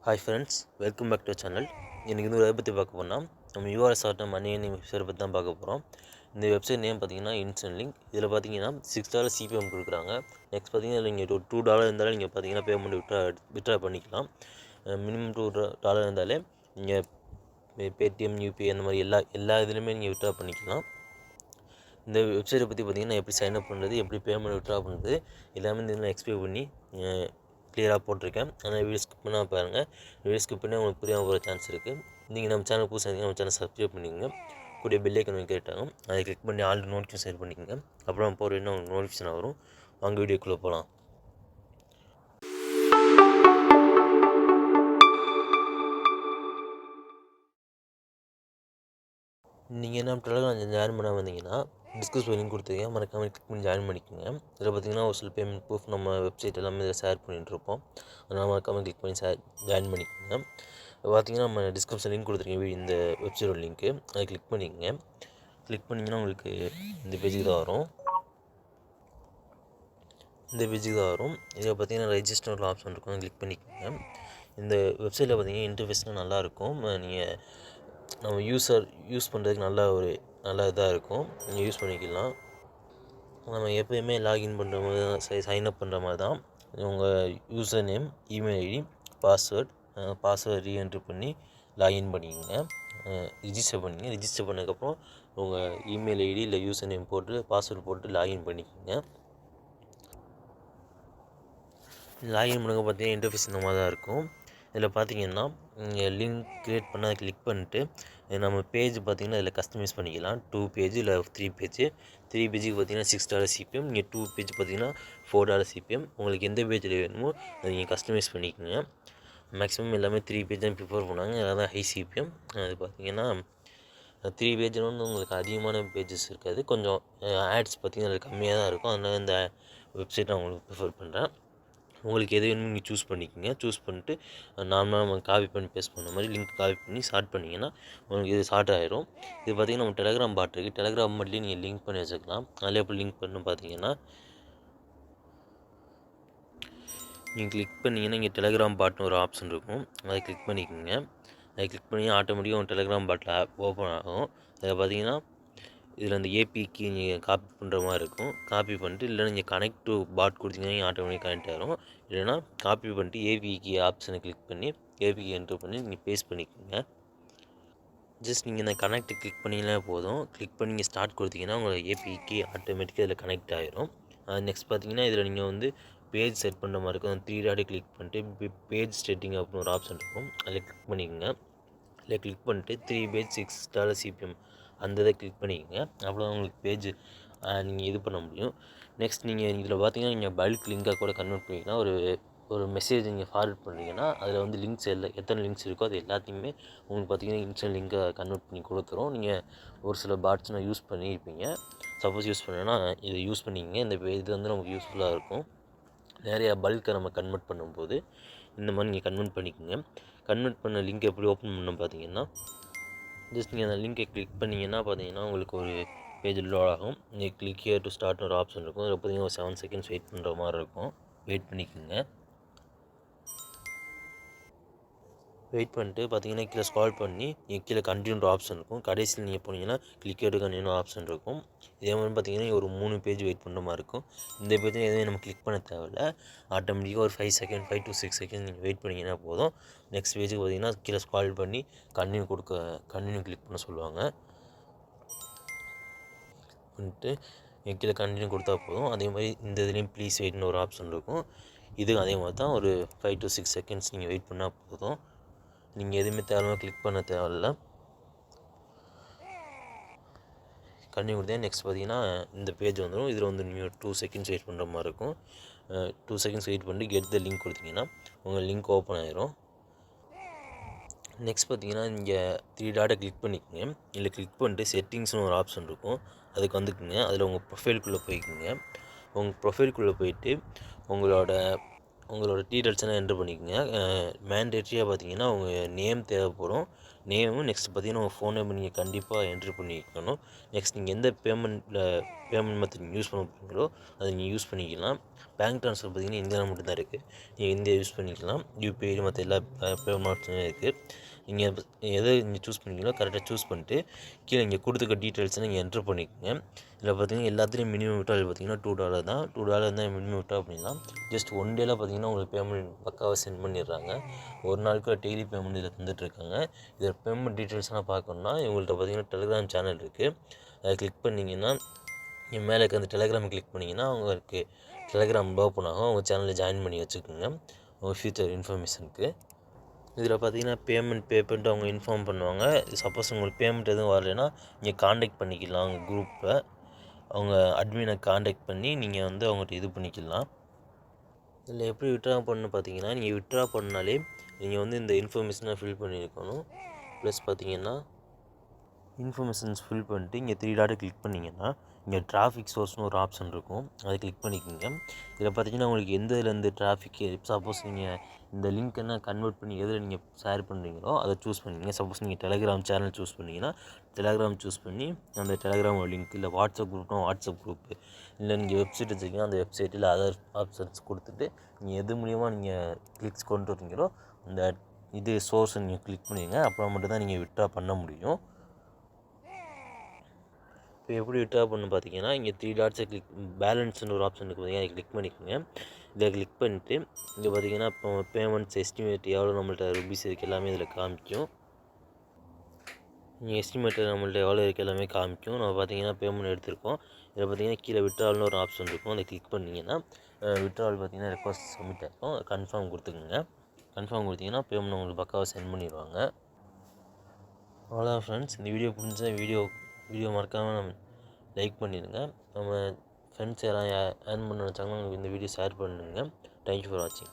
Hi friends, welcome back to our channel. இன்றைக்கி வந்து ஒரு பற்றி பார்க்க போனால் நம்ம யூஆர்எஸ் ஆர்ட்டம் மணி வெப்சைட் பற்றி தான் பார்க்க போகிறோம். இந்த வெப்சைட் நேம் பார்த்தீங்கன்னா இன்ஸ்டன்ட் லிங்க். இதில் பார்த்தீங்கன்னா $6 CPM கொடுக்குறாங்க. நெக்ஸ்ட் பார்த்தீங்கன்னா நீங்கள் ஒரு $2 இருந்தாலும் நீங்கள் பார்த்தீங்கன்னா பேமெண்ட் விட்ரா பண்ணிக்கலாம். மினிமம் $2 இருந்தாலே நீங்கள் பேடிஎம் யூபிஐ அந்த மாதிரி எல்லா இதுலேயுமே நீங்கள் விட்ரா பண்ணிக்கலாம். இந்த வெப்சைட்டை பற்றி பார்த்தீங்கன்னா எப்படி சைன் அப் பண்ணுறது, எப்படி பேமெண்ட் விட்ரா பண்ணுறது எல்லாமே இதில் எக்ஸ்பிளைன் பண்ணி கிளியராக போட்டிருக்கேன். ஆனால் வீடியோ ஸ்கிப் பண்ணால் பாருங்கள். வீடியோ ஸ்கிப் பண்ணி உங்களுக்கு புரியாமல் போகிற சான்ஸ் இருக்குது. நீங்கள் நம்ம சேனல் புதுசாக இருந்தீங்கன்னா நம்ம சேனல் சப்ஸ்கிரைப் பண்ணிக்கோங்க. கூடிய பெல் ஐக்கன் கேட்டாங்க அதை கிளிக் பண்ணி ஆல் நோட்டிஃபிகேஷன் செட் பண்ணிக்கோங்க. அப்புறம் போகிற இன்னும் உங்களுக்கு நோட்டிஃபிகேஷன் வரும். வாங்க வீடியோக்குள்ளே போகலாம். நீங்கள் என்ன டெலகிராம் ஜாயின் பண்ண வந்தீங்கன்னா டிஸ்கிரிப்ஷன் லிங்க் கொடுத்துருக்கேன், மறக்காமல் கிளிக் பண்ணி ஜாயின் பண்ணிக்கோங்க. இதில் பார்த்தீங்கன்னா ஒரு சில பேமெண்ட் ப்ரூஃப் நம்ம வெப்சைட் எல்லாமே இதில் ஷேர் பண்ணிகிட்ருப்போம். அதனால் மறக்காமல் கிளிக் பண்ணி ஜாயின் பண்ணிக்கோங்க. பார்த்தீங்கன்னா நம்ம டிஸ்கிரிப்ஷன் லிங்க் கொடுத்துருக்கேன், இந்த வெப்சைட்டோட லிங்க்கு, அதை கிளிக் பண்ணிக்கோங்க. கிளிக் பண்ணிங்கன்னா உங்களுக்கு இந்த பேஜுக்கு தான் வரும். இதில் பார்த்தீங்கன்னா ரெஜிஸ்டர் ஆப்ஷன் இருக்கும், கிளிக் பண்ணிக்கோங்க. இந்த வெப்சைட்டில் பார்த்தீங்கன்னா இன்டர்ஃபேஸ்லாம் நல்லாயிருக்கும். நீங்கள் நம்ம யூஸ் பண்ணுறதுக்கு நல்ல இதாக இருக்கும். நீங்கள் யூஸ் பண்ணிக்கலாம். நம்ம எப்போயுமே லாகின் பண்ணுற மாதிரி தான், சைன்அப் பண்ணுற மாதிரி தான். உங்கள் user name, email ID, password reentry பண்ணி லாகின் பண்ணிக்கோங்க. ரிஜிஸ்டர் பண்ணதுக்கப்புறம் உங்கள் இமெயில் ஐடி இல்லை யூசர் நேம் போட்டு பாஸ்வேர்டு போட்டு லாகின் பண்ணிக்கோங்க. லாகின் பண்ணுங்க பார்த்தீங்கன்னா இன்டர்ஃபேஸ் இந்த மாதிரி தான் இருக்கும். இதில் பார்த்தீங்கன்னா நீங்கள் லிங்க் க்ரியேட் பண்ண அதை கிளிக் பண்ணிட்டு நம்ம பேஜ் பார்த்தீங்கன்னா இதில் கஸ்டமைஸ் பண்ணிக்கலாம். 2 பேஜ் இல்லை 3 பேஜுக்கு பார்த்தீங்கன்னா $6 CPM. நீங்கள் 2 பேஜ் பார்த்தீங்கன்னா $4 CPM. உங்களுக்கு எந்த பேஜில் வேணுமோ அதை நீங்கள் கஸ்டமைஸ் பண்ணிக்கோங்க. மேக்ஸிமம் எல்லாமே 3 பேஜ் தான் ப்ரிஃபர் பண்ணாங்க, அதான் ஹை CPM. அது பார்த்தீங்கன்னா 3 பேஜில் வந்து உங்களுக்கு அதிகமான பேஜஸ் இருக்காது, கொஞ்சம் ஆட்ஸ் பார்த்தீங்கன்னா அது கம்மியாக தான் இருக்கும். அதனால் இந்த வெப்சைட் நான் உங்களுக்கு ப்ரிஃபர் பண்ணுறேன். உங்களுக்கு எது வேணுமோ நீங்கள் சூஸ் பண்ணிக்கோங்க. சூஸ் பண்ணிட்டு நார்மலாக நம்ம காப்பி பண்ணி பேஸ்ட் பண்ண மாதிரி லிங்க் காப்பி பண்ணி ஸ்டார்ட் பண்ணிங்கன்னா உங்களுக்கு இது ஸ்டார்ட் ஆகிடும். இது பார்த்திங்கன்னா நம்ம டெலகிராம் பாட் இருக்குது. டெலகிராம் பாட்லேயும் நீங்கள் லிங்க் பண்ணி வச்சுக்கலாம். அதில் எப்படி லிங்க் பண்ணணும் பார்த்தீங்கன்னா நீங்கள் கிளிக் பண்ணிங்கன்னா இங்கே டெலகிராம் பாட்னு ஒரு ஆப்ஷன் இருக்கும், அதை கிளிக் பண்ணிக்கோங்க. அதை கிளிக் பண்ணி ஆட்டோமேட்டிக்காக உங்கள் டெலகிராம் பாட்டில் ஆப் ஓப்பன் ஆகும். அதில் பார்த்தீங்கன்னா இதில் அந்த ஏபிக்கு நீங்கள் காப்பி பண்ணுற மாதிரி இருக்கும். காப்பி பண்ணிட்டு இல்லைன்னா நீங்கள் கனெக்ட் டு பாட் கொடுத்தீங்கன்னா ஆட்டோமேட்டிக் கனெக்ட் ஆகிடும். இல்லைன்னா காப்பி பண்ணிட்டு ஏபிக்கு ஆப்ஷனை கிளிக் பண்ணி ஏபிக்கு என்ட்ரு பண்ணி நீங்கள் பேஸ்ட் பண்ணிக்கோங்க. ஜஸ்ட் நீங்கள் இந்த கனெக்ட் கிளிக் பண்ணிங்கன்னா போதும். கிளிக் பண்ணி நீங்கள் ஸ்டார்ட் கொடுத்தீங்கன்னா உங்கள் ஏபிக்கு ஆட்டோமேட்டிக்காக இதில் கனெக்ட் ஆகிடும். நெக்ஸ்ட் பார்த்தீங்கன்னா இதில் நீங்கள் வந்து பேஜ் செட் பண்ணுற மாதிரி இருக்கும். அந்த 3 டாட் கிளிக் பண்ணிட்டு பேஜ் செட்டிங் அப்படின்னு ஒரு ஆப்ஷன் இருக்கும், அதில் கிளிக் பண்ணிக்கோங்க. அதில் கிளிக் பண்ணிட்டு 3 பேஜ் $6 CPM அந்த இதை கிளிக் பண்ணிக்கோங்க. அவ்வளோ உங்களுக்கு பேஜ் நீங்கள் இது பண்ண முடியும். நெக்ஸ்ட் நீங்கள் இதில் பார்த்தீங்கன்னா நீங்கள் பல்க் லிங்காக கூட கன்வெர்ட் பண்ணிங்கன்னா ஒரு மெசேஜ் நீங்கள் ஃபார்வர்ட் பண்ணிங்கன்னா அதில் வந்து லிங்க்ஸ் எத்தனை லிங்க்ஸ் இருக்கோ அது எல்லாத்தையுமே உங்களுக்கு பார்த்தீங்கன்னா இன்ஸ்டன்ட் லிங்காக கன்வெர்ட் பண்ணி கொடுத்துரும். நீங்கள் ஒரு சில பாட்ஸ்னால் யூஸ் பண்ணியிருப்பீங்க. சப்போஸ் யூஸ் பண்ணேன்னா இதை யூஸ் பண்ணிக்கங்க. இந்த இது வந்து நமக்கு யூஸ்ஃபுல்லாக இருக்கும். நிறையா பல்கை நம்ம கன்வெர்ட் பண்ணும்போது இந்த மாதிரி நீங்கள் கன்வெர்ட் பண்ணிக்கோங்க. கன்வெர்ட் பண்ண லிங்க் எப்படி ஓப்பன் பண்ண பார்த்தீங்கன்னா ஜஸ்ட் நீங்கள் அந்த லிங்கை கிளிக் பண்ணிங்கன்னா பார்த்தீங்கன்னா உங்களுக்கு ஒரு பேஜ் லோட் ஆகும். நீங்கள் கிளிக் ஹியர் டு ஸ்டார்ட்னு ஒரு ஆப்ஷன் இருக்கும். அதில் பார்த்தீங்கன்னா ஒரு 7 செகண்ட்ஸ் வெயிட் பண்ணுற மாதிரி இருக்கும். வெயிட் பண்ணிக்கோங்க. வெயிட் பண்ணிட்டு பார்த்தீங்கன்னா கீழே ஸ்க்ரால் பண்ணி நீங்கள் கீழே கண்டினியூன்ற ஆப்ஷன் இருக்கும். கடைசியில் நீங்கள் போனீங்கன்னா click here to continue option இருக்கும். இதே மாதிரி பார்த்தீங்கன்னா ஒரு 3 பேஜ் வெயிட் பண்ணுற மாதிரி இருக்கும். இந்த பேஜில் எதுவும் நம்ம கிளிக் பண்ண தேவையில்ல. ஆட்டோமேட்டிக்காக ஒரு 5 to 6 செகண்ட் நீங்கள் வெயிட் பண்ணிங்கன்னா போதும். நெக்ஸ்ட் பேஜுக்கு பார்த்தீங்கன்னா கீழே ஸ்க்ரால் பண்ணி கண்டினியூ கிளிக் பண்ண சொல்லுவாங்க. பண்ணிட்டு கீழே கண்டினியூ கொடுத்தா போதும். அதே மாதிரி இந்த இதுலேயும் ப்ளீஸ் வெயிட்னு ஒரு ஆப்ஷன் இருக்கும். இது அதே மாதிரி தான் ஒரு 5 to 6 செகண்ட்ஸ் நீங்கள் வெயிட் பண்ணால் போதும். நீங்கள் எதுவுமே தேவையில்லாமல் கிளிக் பண்ண தேவையில்ல. கண்டினியூ கொடுத்தா நெக்ஸ்ட் பார்த்தீங்கன்னா இந்த பேஜ் வந்துடும். இதில் வந்து நீங்கள் 2 செகண்ட்ஸ் வெயிட் பண்ணுற மாதிரி இருக்கும். 2 செகண்ட்ஸ் வெயிட் பண்ணி கெட் த லிங்க் கொடுத்தீங்கன்னா உங்கள் லிங்க் ஓப்பன் ஆகிரும். நெக்ஸ்ட் பார்த்தீங்கன்னா இங்கே 3 டாட்டை கிளிக் பண்ணிக்கோங்க. இல்லை கிளிக் பண்ணிட்டு செட்டிங்ஸ்னு ஒரு ஆப்ஷன் இருக்கும், அதுக்கு வந்துக்குங்க. அதில் உங்கள் ப்ரொஃபைலுக்குள்ளே போய்க்குங்க. உங்கள் ப்ரொஃபைலுக்குள்ளே போயிட்டு உங்களோட டீட்டெயில்ஸ்லாம் என்ட்ரு பண்ணிக்கோங்க. மேண்டேட்ரியாக பார்த்தீங்கன்னா உங்கள் நேம் தேவைப்படும். நேமும் நெக்ஸ்ட் பார்த்தீங்கன்னா உங்கள் ஃபோன் நம்பர் நீங்கள் கண்டிப்பாக என்ட்ரு பண்ணிக்கணும். நெக்ஸ்ட் நீங்கள் எந்த பேமெண்ட் மெத்தட் யூஸ் பண்ண போகிறீங்களோ அதை நீங்கள் யூஸ் பண்ணிக்கலாம். பேங்க் ட்ரான்ஸ்ஃபர் பார்த்தீங்கன்னா இந்தியாவில் மட்டும்தான் இருக்குது. நீங்கள் இந்தியா யூஸ் பண்ணிக்கலாம். யூபிஐ மற்ற எல்லா பேமெண்ட் ஆப்ஷனும் இருக்குது. நீங்கள் எதை நீங்கள் சூஸ் பண்ணிங்களோ கரெக்டாக சூஸ் பண்ணிட்டு கீழே இங்கே கொடுத்துக்க டீட்டெயில்ஸை நீங்கள் என்ட்ரு பண்ணிக்கோங்க. இதில் பார்த்தீங்கன்னா எல்லாத்துலேயும் மினிமம் விட்ரால் பார்த்தீங்கன்னா $2 தான். $2 தான் மினிமம் விட்ரா பண்ணிடலாம். ஜஸ்ட் ஒன் டேயில் பார்த்தீங்கன்னா உங்களுக்கு பேமெண்ட் பக்காவாக சென்ட் பண்ணிடுறாங்க. ஒரு நாளுக்கு டெய்லி பேமெண்ட் இதில் தந்துட்டுருக்காங்க. இதில் பேமெண்ட் டீட்டெயில்ஸ்லாம் பார்க்கணுன்னா இவங்கள்ட்ட பார்த்தீங்கன்னா டெலிகிராம் சேனல் இருக்குது. அதை கிளிக் பண்ணிங்கன்னா இங்கே மேலே இருக்க அந்த டெலிகிராம் கிளிக் பண்ணிங்கன்னா உங்களுக்கு டெலிகிராம் ஓப்பன் ஆகும். அவங்க சேனலில் ஜாயின் பண்ணி வச்சுக்கோங்க உங்கள் ஃப்யூச்சர் இன்ஃபர்மேஷனுக்கு. இதில் பார்த்தீங்கன்னா பே பண்ணிட்டு அவங்க இன்ஃபார்ம் பண்ணுவாங்க. சப்போஸ் உங்களுக்கு பேமெண்ட் எதுவும் வரலைன்னா நீங்கள் காண்டாக்ட் பண்ணிக்கலாம் அவங்க குரூப்பை. அவங்க அட்மினை காண்டாக்ட் பண்ணி நீங்கள் வந்து அவங்கள்ட்ட இது பண்ணிக்கலாம். இதில் எப்படி விட்ரா பண்ணணும் பார்த்தீங்கன்னா நீங்கள் விட்ரா பண்ணாலே நீங்கள் வந்து இந்த இன்ஃபர்மேஷனை ஃபில் பண்ணியிருக்கணும். ப்ளஸ் பார்த்தீங்கன்னா இன்ஃபர்மேஷன்ஸ் ஃபில் பண்ணிட்டு இங்கே 3 டாட்டை கிளிக் பண்ணிங்கன்னா இங்கே டிராஃபிக் சோர்ஸ்னு ஒரு ஆப்ஷன் இருக்கும். அதை கிளிக் பண்ணிக்கோங்க. இதில் பார்த்தீங்கன்னா உங்களுக்கு எந்த இதுலேருந்து டிராஃபிக் சப்போஸ் நீங்கள் இந்த லிங்க் என்ன கன்வெர்ட் பண்ணி எதில் நீங்கள் ஷேர் பண்ணுறீங்களோ அதை சூஸ் பண்ணிக்கங்க. சப்போஸ் நீங்கள் டெலிகிராம் சேனல் சூஸ் பண்ணிங்கன்னா டெலிகிராம் சூஸ் பண்ணி அந்த டெலிகிராம் லிங்க், இல்லை வாட்ஸ்அப் குரூப்னா வாட்ஸ்அப் குரூப்பு, இல்லை நீங்கள் வெப்சைட் வச்சுருக்கீங்க அந்த வெப்சைட்டில் அதர் ஆப்ஷன்ஸ் கொடுத்துட்டு நீங்கள் எது மூலிமா நீங்கள் கிளிக்ஸ் கொண்டு வரீங்களோ அந்த இது சோர்ஸை நீங்கள் கிளிக் பண்ணிடுங்க. அப்புறம் மட்டும்தான் நீங்கள் விட்ரா பண்ண முடியும். இப்போ எப்படி விட்ரா பண்ணணும் பார்த்தீங்கன்னா இங்கே 3 டாட்ஸை கிளிக் பேலன்ஸ்னு ஒரு ஆப்ஷன் இருக்குது பார்த்தீங்கன்னா அதை கிளிக் பண்ணிக்கோங்க. இதை கிளிக் பண்ணிட்டு இங்கே பார்த்தீங்கன்னா இப்போ பேமெண்ட்ஸ் எஸ்டிமேட் எவ்வளோ நம்மள்ட்ட ருபீஸ் இருக்குது எல்லாமே இதில் காமிக்கும். நீங்கள் எஸ்டிமேட்டு நம்மள்ட்ட எவ்வளோ இருக்குது எல்லாமே காமிக்கும். நம்ம பார்த்தீங்கன்னா பேமெண்ட் எடுத்திருக்கோம். இதில் பார்த்தீங்கன்னா கீழே விட்ரால்னு ஒரு ஆப்ஷன் இருக்கும். அதை கிளிக் பண்ணிங்கன்னா விட்ரால் பார்த்தீங்கன்னா ரெக்வஸ்ட் சப்மிட் ஆகும். கன்ஃபார்ம் கொடுத்துக்குங்க. கன்ஃபார்ம் கொடுத்தீங்கன்னா பேமெண்ட் உங்களுக்கு பக்காவாக சென்ட் பண்ணிடுவாங்க. அவ்வளோதான் ஃப்ரெண்ட்ஸ். இந்த வீடியோ பிடிச்சா வீடியோ மறக்காமல் நம்ம லைக் பண்ணிடுங்க. நம்ம ஃப்ரெண்ட்ஸ் யாராவது ஏர்ன் பண்ண நினச்சாங்கன்னா இந்த வீடியோ ஷேர் பண்ணுங்கள். தேங்க்யூ ஃபார் வாட்சிங்.